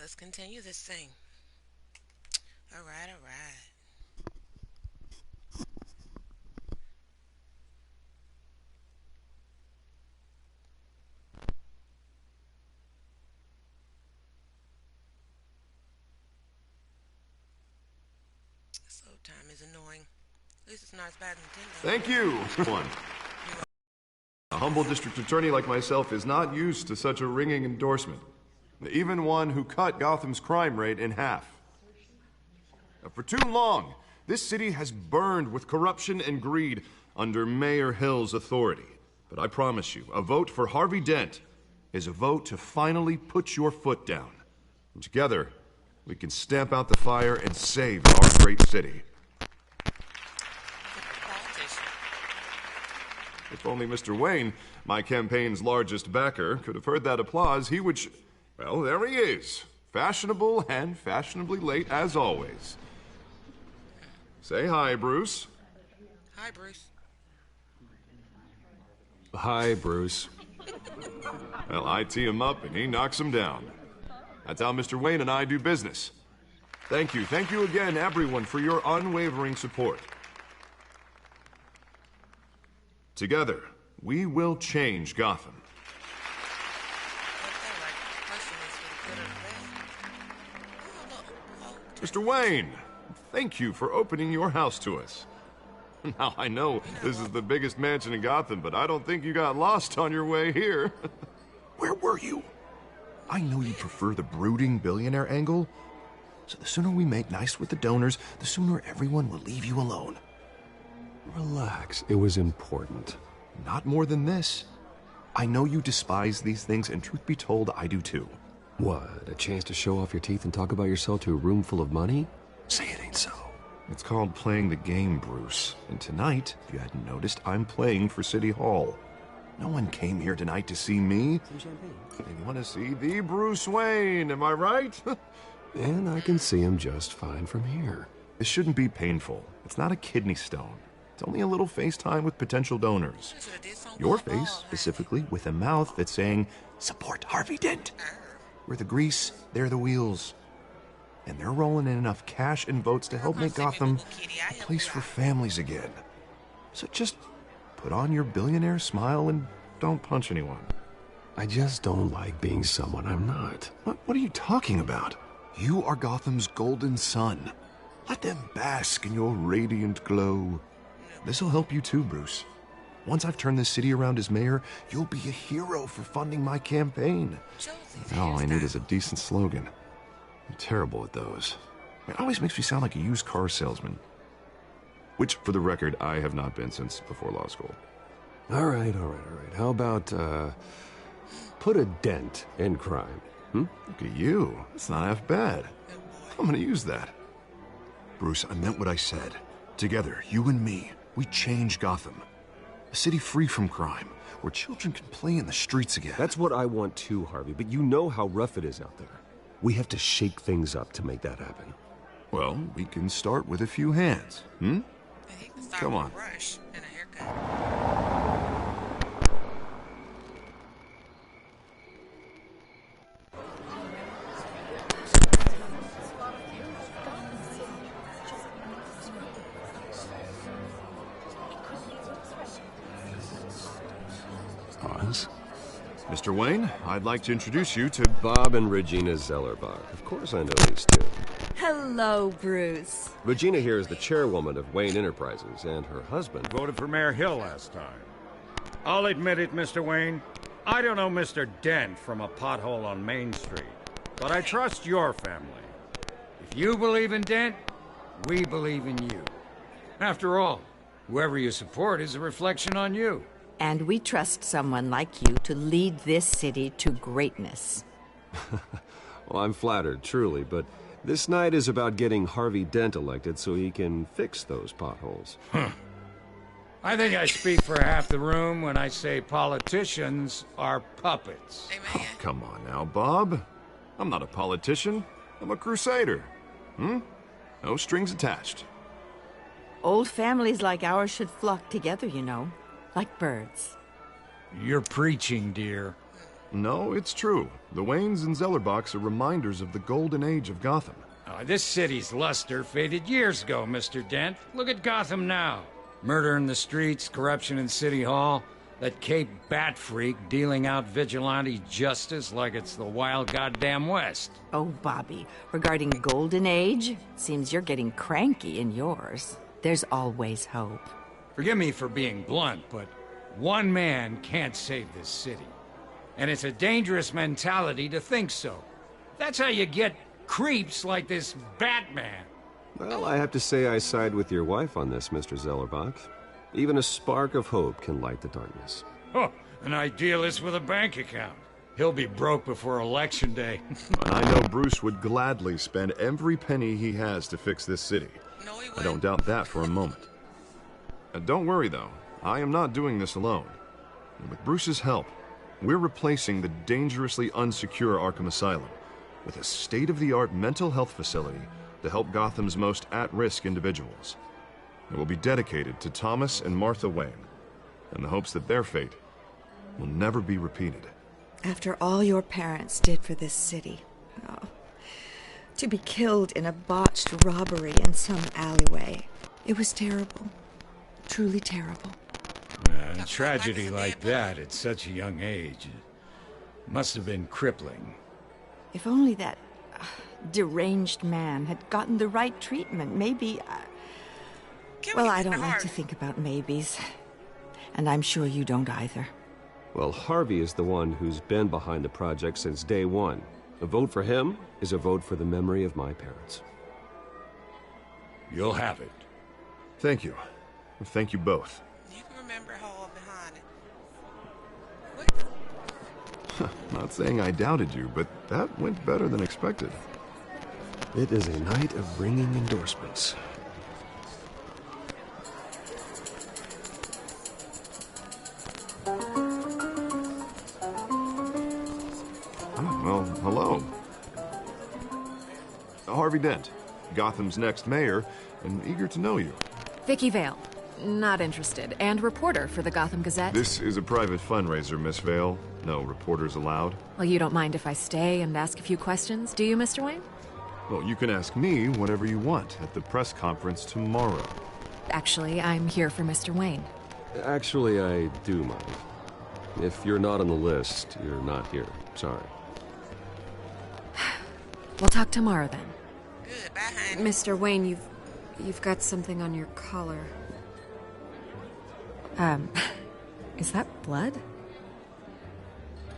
let's continue this thing. Alright, alright. Slow time is annoying. At least it's not as bad as Nintendo. Thank you. One. A humble district attorney like myself is not used to such a ringing endorsement. Even one who cut Gotham's crime rate in half. For too long, this city has burned with corruption and greed under Mayor Hill's authority. But I promise you, a vote for Harvey Dent is a vote to finally put your foot down. And together, we can stamp out the fire and save our great city. If only Mr. Wayne, my campaign's largest backer, could have heard that applause, he would well, there he is. Fashionable and fashionably late as always. Say hi, Bruce. Hi, Bruce. Hi, Bruce. Well, I tee him up and he knocks him down. That's how Mr. Wayne and I do business. Thank you again, everyone, for your unwavering support. Together, we will change Gotham. Mr. Wayne, thank you for opening your house to us. Now, I know this is the biggest mansion in Gotham, but I don't think you got lost on your way here. Where were you? I know you prefer the brooding billionaire angle, so the sooner we make nice with the donors, the sooner everyone will leave you alone. Relax, it was important. Not more than this. I know you despise these things, and truth be told, I do too. What, a chance to show off your teeth and talk about yourself to a room full of money? Say it ain't so. It's called playing the game, Bruce. And tonight, if you hadn't noticed, I'm playing for City Hall. No one came here tonight to see me. Some champagne. They want to see the Bruce Wayne, am I right? And I can see him just fine from here. This shouldn't be painful. It's not a kidney stone. It's only a little FaceTime with potential donors. Your face, specifically, with a mouth that's saying, support Harvey Dent. We're the grease, they're the wheels. And they're rolling in enough cash and votes to help make Gotham a place for families again. So just put on your billionaire smile and don't punch anyone. I just don't like being someone I'm not. What are you talking about? You are Gotham's golden sun. Let them bask in your radiant glow. This'll help you too, Bruce. Once I've turned this city around as mayor, you'll be a hero for funding my campaign. All I need is a decent slogan. I'm terrible at those. It always makes me sound like a used car salesman. Which, for the record, I have not been since before law school. All right. How about, put a dent in crime? Look at you. It's not half bad. I'm gonna use that. Bruce, I meant what I said. Together, you and me, we change Gotham. A city free from crime, where children can play in the streets again. That's what I want too, Harvey, but you know how rough it is out there. We have to shake things up to make that happen. Well, we can start with a few hands, Come on. Brush and a haircut. Oz? Mr. Wayne, I'd like to introduce you to Bob and Regina Zellerbach. Of course I know these two. Hello, Bruce. Regina here is the chairwoman of Wayne Enterprises, and her husband... Voted for Mayor Hill last time. I'll admit it, Mr. Wayne. I don't know Mr. Dent from a pothole on Main Street, but I trust your family. If you believe in Dent, we believe in you. After all, whoever you support is a reflection on you. And we trust someone like you to lead this city to greatness. Well, I'm flattered, truly, but this night is about getting Harvey Dent elected so he can fix those potholes. I think I speak for half the room when I say politicians are puppets. Amen. Come on now, Bob. I'm not a politician. I'm a crusader. No strings attached. Old families like ours should flock together, you know, like birds. You're preaching, dear. No, it's true. The Waynes and Zellerbachs are reminders of the golden age of Gotham. This city's luster faded years ago, Mr. Dent. Look at Gotham now. Murder in the streets, corruption in City Hall, that Cape Bat freak dealing out vigilante justice like it's the wild goddamn West. Oh, Bobby, regarding Golden Age, seems you're getting cranky in yours. There's always hope. Forgive me for being blunt, but one man can't save this city. And it's a dangerous mentality to think so. That's how you get creeps like this Batman. Well, I have to say I side with your wife on this, Mr. Zellerbach. Even a spark of hope can light the darkness. Oh, an idealist with a bank account. He'll be broke before Election Day. I know Bruce would gladly spend every penny he has to fix this city. No, he I wouldn't. don't doubt that for a moment. Don't worry, though. I am not doing this alone. And with Bruce's help, we're replacing the dangerously unsecure Arkham Asylum with a state-of-the-art mental health facility to help Gotham's most at-risk individuals. It will be dedicated to Thomas and Martha Wayne, in the hopes that their fate will never be repeated. After all your parents did for this city, to be killed in a botched robbery in some alleyway, it was terrible. Truly terrible. A tragedy like that at such a young age must have been crippling. If only that deranged man had gotten the right treatment, maybe... Can Well, we I get don't the like heart? to think about maybes. And I'm sure you don't either. Well, Harvey is the one who's been behind the project since day one. A vote for him is a vote for the memory of my parents. You'll have it. Thank you. Thank you both. You can remember all behind it. What? Not saying I doubted you, but that went better than expected. It is a night of ringing endorsements. Well, hello. Harvey Dent, Gotham's next mayor, and eager to know you. Vicky Vale. Not interested. And reporter for the Gotham Gazette. This is a private fundraiser, Miss Vale. No reporters allowed. Well, you don't mind if I stay and ask a few questions, do you, Mr. Wayne? Well, you can ask me whatever you want at the press conference tomorrow. Actually, I'm here for Mr. Wayne. Actually, I do mind. If you're not on the list, you're not here. Sorry. We'll talk tomorrow then. Good. Bye, honey. Mr. Wayne, you've got something on your collar. Is that blood?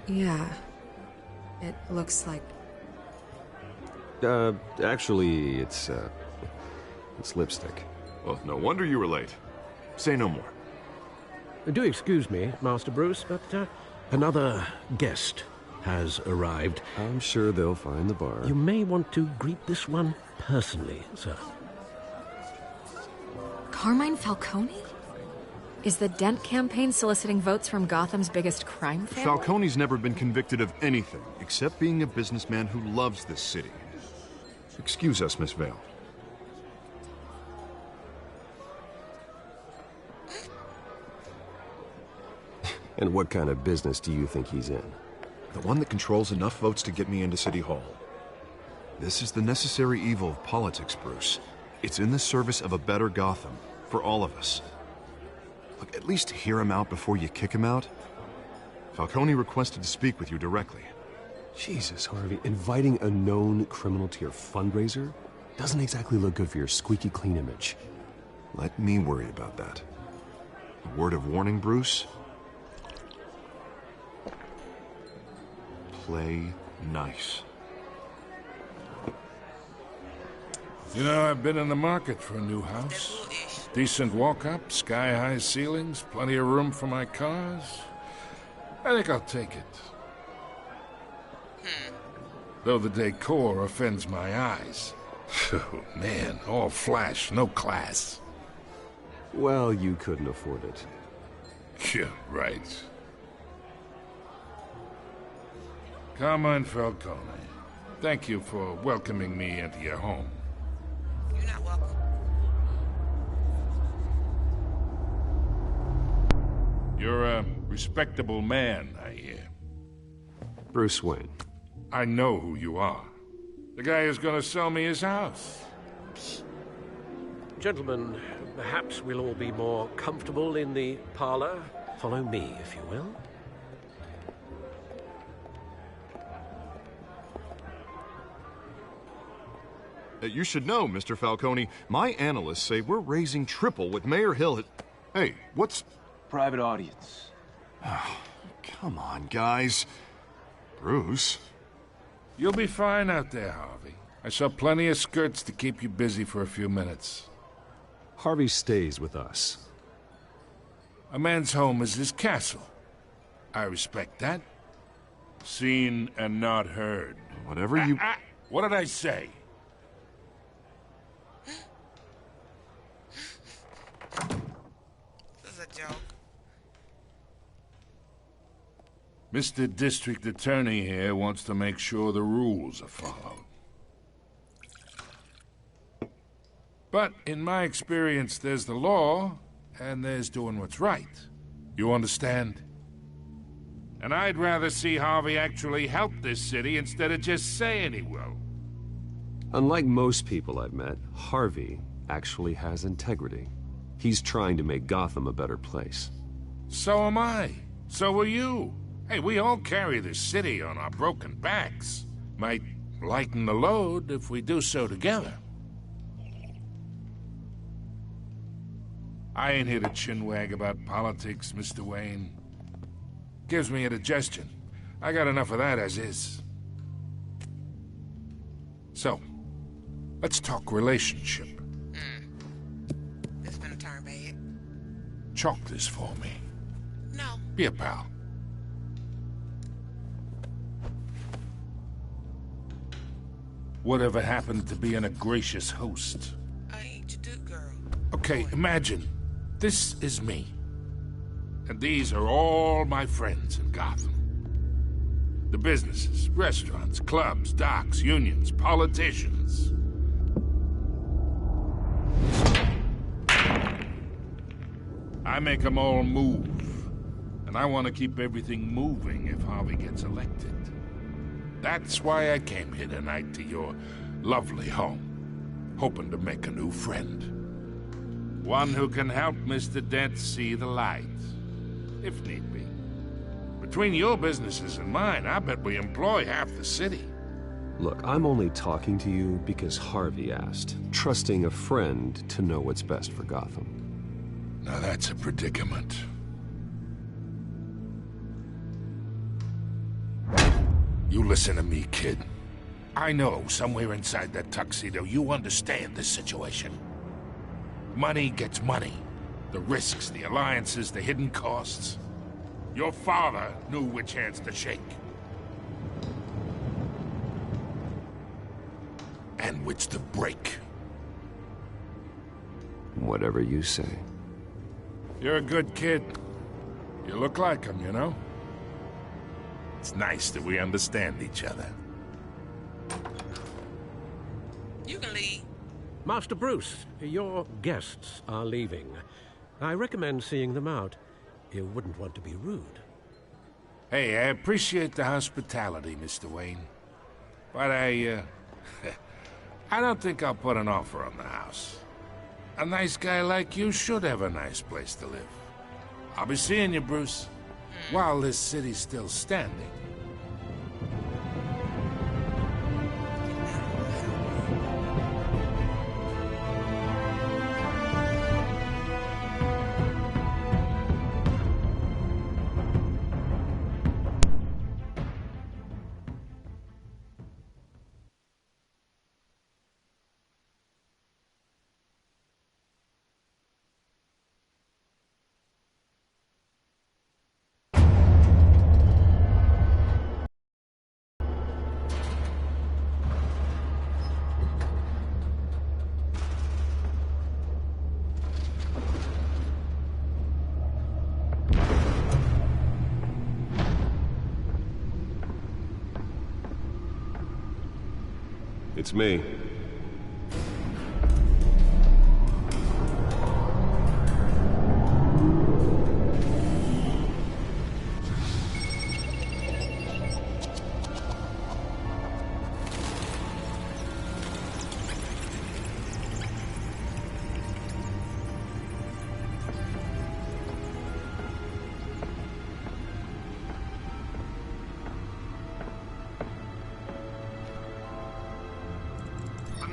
Yeah. It looks like... Actually, it's lipstick. Well, no wonder you were late. Say no more. Do excuse me, Master Bruce, but another guest has arrived. I'm sure they'll find the bar. You may want to greet this one personally, sir. Carmine Falcone? Is the Dent campaign soliciting votes from Gotham's biggest crime family? Falcone's never been convicted of anything except being a businessman who loves this city. Excuse us, Miss Vale. And what kind of business do you think he's in? The one that controls enough votes to get me into City Hall. This is the necessary evil of politics, Bruce. It's in the service of a better Gotham, for all of us. Look, at least hear him out before you kick him out. Falcone requested to speak with you directly. Jesus, Harvey, inviting a known criminal to your fundraiser doesn't exactly look good for your squeaky clean image. Let me worry about that. A word of warning, Bruce? Play nice. You know, I've been in the market for a new house. Bullish. Decent walk-up, sky-high ceilings, plenty of room for my cars. I think I'll take it. Though the decor offends my eyes. Oh, man, all flash, no class. Well, you couldn't afford it. Yeah, right. Carmine Falcone, thank you for welcoming me into your home. You're not welcome. You're a respectable man, I hear. Bruce Wayne. I know who you are. The guy who's gonna sell me his house. Gentlemen, perhaps we'll all be more comfortable in the parlor. Follow me, if you will. You should know, Mr. Falcone, my analysts say we're raising triple what Mayor Hill had... Hey, what's... Private audience. Come on, guys. Bruce? You'll be fine out there, Harvey. I saw plenty of skirts to keep you busy for a few minutes. Harvey stays with us. A man's home is his castle. I respect that. Seen and not heard. Whatever you... What did I say? This is a joke. Mr. District Attorney here wants to make sure the rules are followed. But in my experience, there's the law, and there's doing what's right. You understand? And I'd rather see Harvey actually help this city instead of just saying he will. Unlike most people I've met, Harvey actually has integrity. He's trying to make Gotham a better place. So am I. So are you. Hey, we all carry this city on our broken backs. Might lighten the load if we do so together. I ain't here to chinwag about politics, Mr. Wayne. Gives me indigestion. I got enough of that as is. So, let's talk relationship. This is gonna turn bad. Chalk this for me. No. Be a pal. Whatever happened to being a gracious host? I ain't your dude, girl. Okay, imagine. This is me. And these are all my friends in Gotham. The businesses, restaurants, clubs, docks, unions, politicians. I make them all move. And I want to keep everything moving if Harvey gets elected. That's why I came here tonight to your lovely home, hoping to make a new friend. One who can help Mr. Dent see the light, if need be. Between your businesses and mine, I bet we employ half the city. Look, I'm only talking to you because Harvey asked, trusting a friend to know what's best for Gotham. Now that's a predicament. You listen to me, kid. I know somewhere inside that tuxedo you understand this situation. Money gets money. The risks, the alliances, the hidden costs. Your father knew which hands to shake. And which to break. Whatever you say. You're a good kid. You look like him, you know? It's nice that we understand each other. You can leave. Master Bruce, your guests are leaving. I recommend seeing them out. You wouldn't want to be rude. Hey, I appreciate the hospitality, Mr. Wayne. But I don't think I'll put an offer on the house. A nice guy like you should have a nice place to live. I'll be seeing you, Bruce, while this city's still standing. It's me.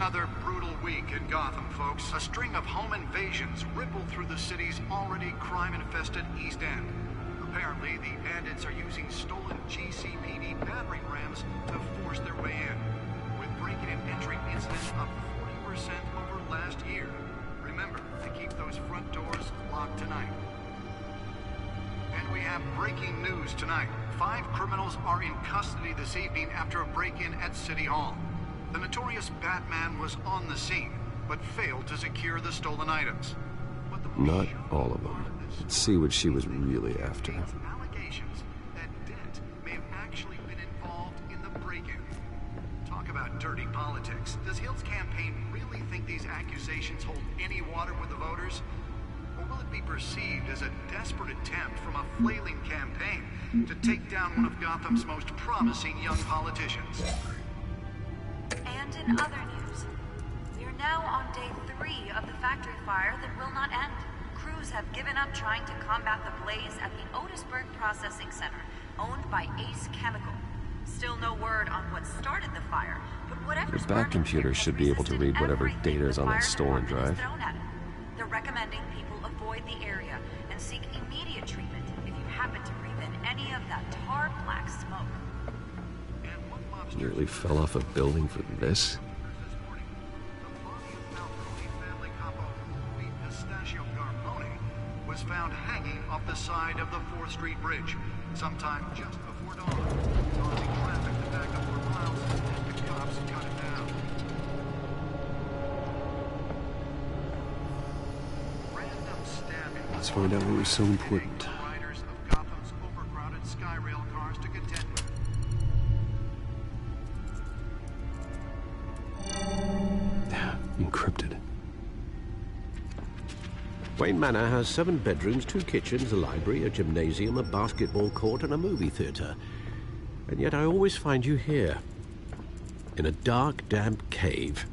another brutal week in Gotham, folks. A string of home invasions rippled through the city's already crime-infested East End. Apparently, the bandits are using stolen GCPD battering rams to force their way in, with breaking and entering incidents up 40% over last year. Remember to keep those front doors locked tonight. And we have breaking news tonight. 5 criminals are in custody this evening after a break-in at City Hall. The notorious Batman was on the scene, but failed to secure the stolen items. Not all of them. Let's see what she was really after. Allegations that Dent may have actually been involved in the break-in. Talk about dirty politics. Does Hill's campaign really think these accusations hold any water with the voters? Or will it be perceived as a desperate attempt from a flailing campaign to take down one of Gotham's most promising young politicians? And in other news, we are now on day 3 of the factory fire that will not end. Crews have given up trying to combat the blaze at the Otisburg Processing Center, owned by Ace Chemical. Still no word on what started the fire, but whatever The back computer should be able to read whatever data is on that stolen drive. They're recommending people avoid the area and seek immediate treatment if you happen to breathe in any of that tar black smoke. Nearly fell off a building for this. Was found hanging off the side of the 4th Street Bridge sometime just before dawn, causing traffic to back up for miles as the cops cut it down. Random stabbing. Let's find out what was so important. Riders of Gotham's overcrowded Skyrail cars to contend with. Encrypted. Wayne Manor has 7 bedrooms, 2 kitchens, a library, a gymnasium, a basketball court, and a movie theater. And yet I always find you here, in a dark, damp cave.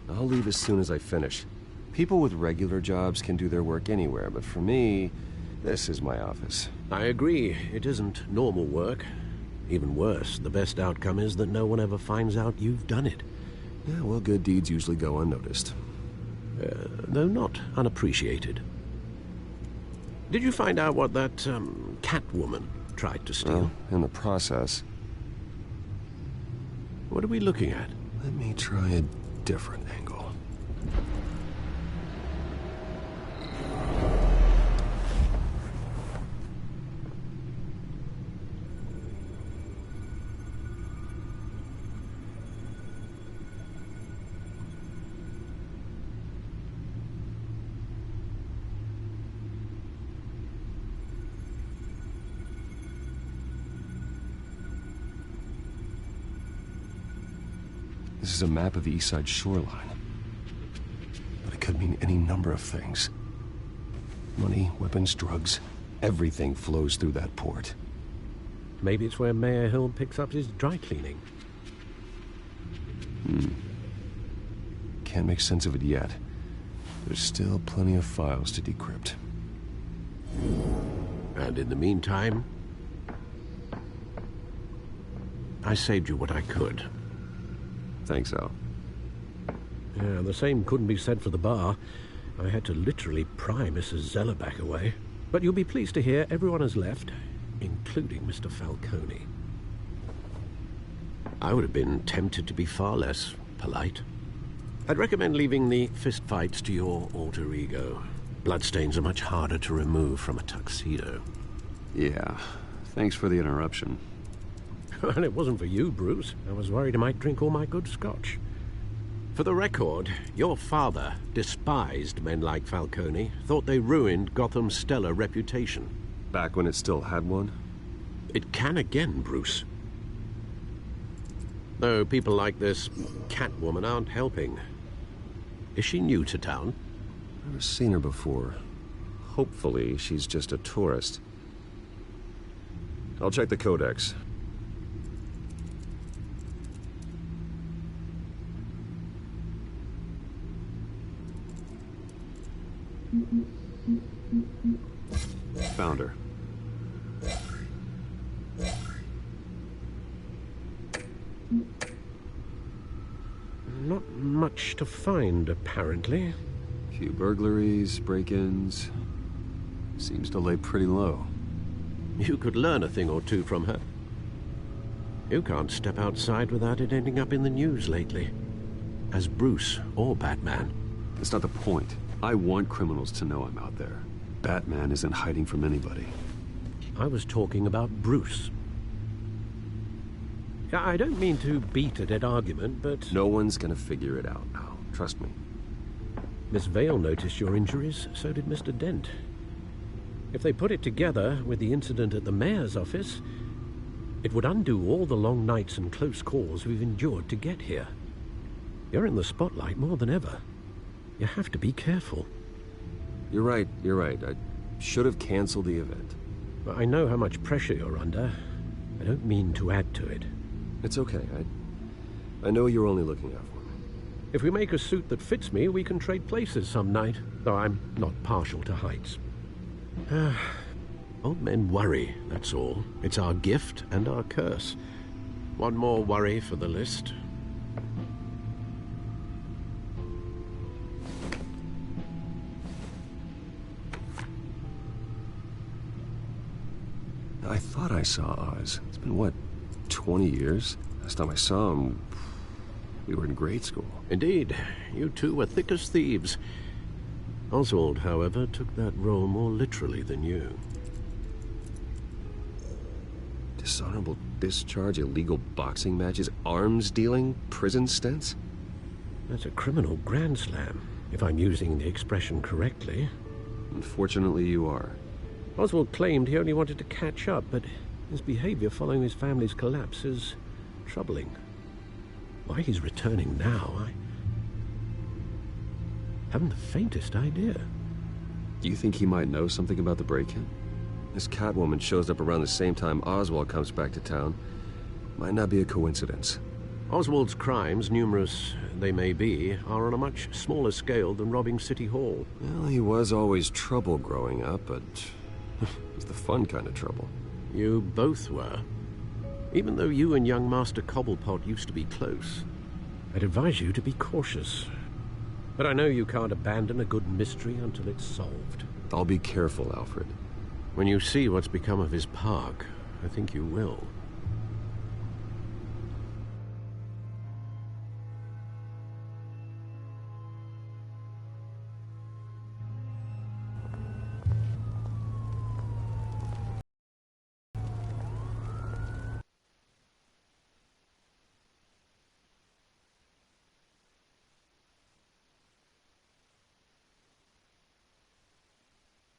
I'll leave as soon as I finish. People with regular jobs can do their work anywhere, but for me, this is my office. I agree. It isn't normal work. Even worse, the best outcome is that no one ever finds out you've done it. Yeah, well, good deeds usually go unnoticed. Though not unappreciated. Did you find out what that, Catwoman tried to steal? Well, in the process. What are we looking at? Let me try a different angle. This is a map of the East Side shoreline. But it could mean any number of things. Money, weapons, drugs, everything flows through that port. Maybe it's where Mayor Hill picks up his dry cleaning. Can't make sense of it yet. There's still plenty of files to decrypt. And in the meantime, I saved you what I could. Thanks, Al. Yeah, the same couldn't be said for the bar. I had to literally pry Mrs. Zellerback away. But you'll be pleased to hear everyone has left, including Mr. Falcone. I would have been tempted to be far less polite. I'd recommend leaving the fistfights to your alter ego. Bloodstains are much harder to remove from a tuxedo. Yeah, thanks for the interruption. Well, it wasn't for you, Bruce. I was worried I might drink all my good scotch. For the record, your father despised men like Falcone, thought they ruined Gotham's stellar reputation. Back when it still had one? It can again, Bruce. Though people like this Catwoman aren't helping. Is she new to town? Never seen her before. Hopefully, she's just a tourist. I'll check the codex. Found her. Not much to find, apparently. Few burglaries, break-ins. Seems to lay pretty low. You could learn a thing or two from her. You can't step outside without it ending up in the news lately. As Bruce or Batman. That's not the point. I want criminals to know I'm out there. Batman isn't hiding from anybody. I was talking about Bruce. I don't mean to beat a dead argument, but... No one's gonna figure it out now. Trust me. Miss Vale noticed your injuries, so did Mr. Dent. If they put it together with the incident at the mayor's office, it would undo all the long nights and close calls we've endured to get here. You're in the spotlight more than ever. You have to be careful. You're right. I should have canceled the event. But I know how much pressure you're under. I don't mean to add to it. It's okay. I know you're only looking out for me. If we make a suit that fits me, we can trade places some night, though I'm not partial to heights. Old men worry, that's all. It's our gift and our curse. One more worry for the list. I thought I saw Oz. It's been, what, 20 years? Last time I saw him, we were in grade school. Indeed. You two were thick as thieves. Oswald, however, took that role more literally than you. Dishonorable discharge, illegal boxing matches, arms dealing, prison stints? That's a criminal grand slam, if I'm using the expression correctly. Unfortunately, you are. Oswald claimed he only wanted to catch up, but his behavior following his family's collapse is troubling. Why he's returning now, I haven't the faintest idea. Do you think he might know something about the break-in? This Catwoman shows up around the same time Oswald comes back to town. Might not be a coincidence. Oswald's crimes, numerous they may be, are on a much smaller scale than robbing City Hall. Well, he was always trouble growing up, but it was the fun kind of trouble. You both were. Even though you and young Master Cobblepot used to be close, I'd advise you to be cautious. But I know you can't abandon a good mystery until it's solved. I'll be careful, Alfred. When you see what's become of his park, I think you will.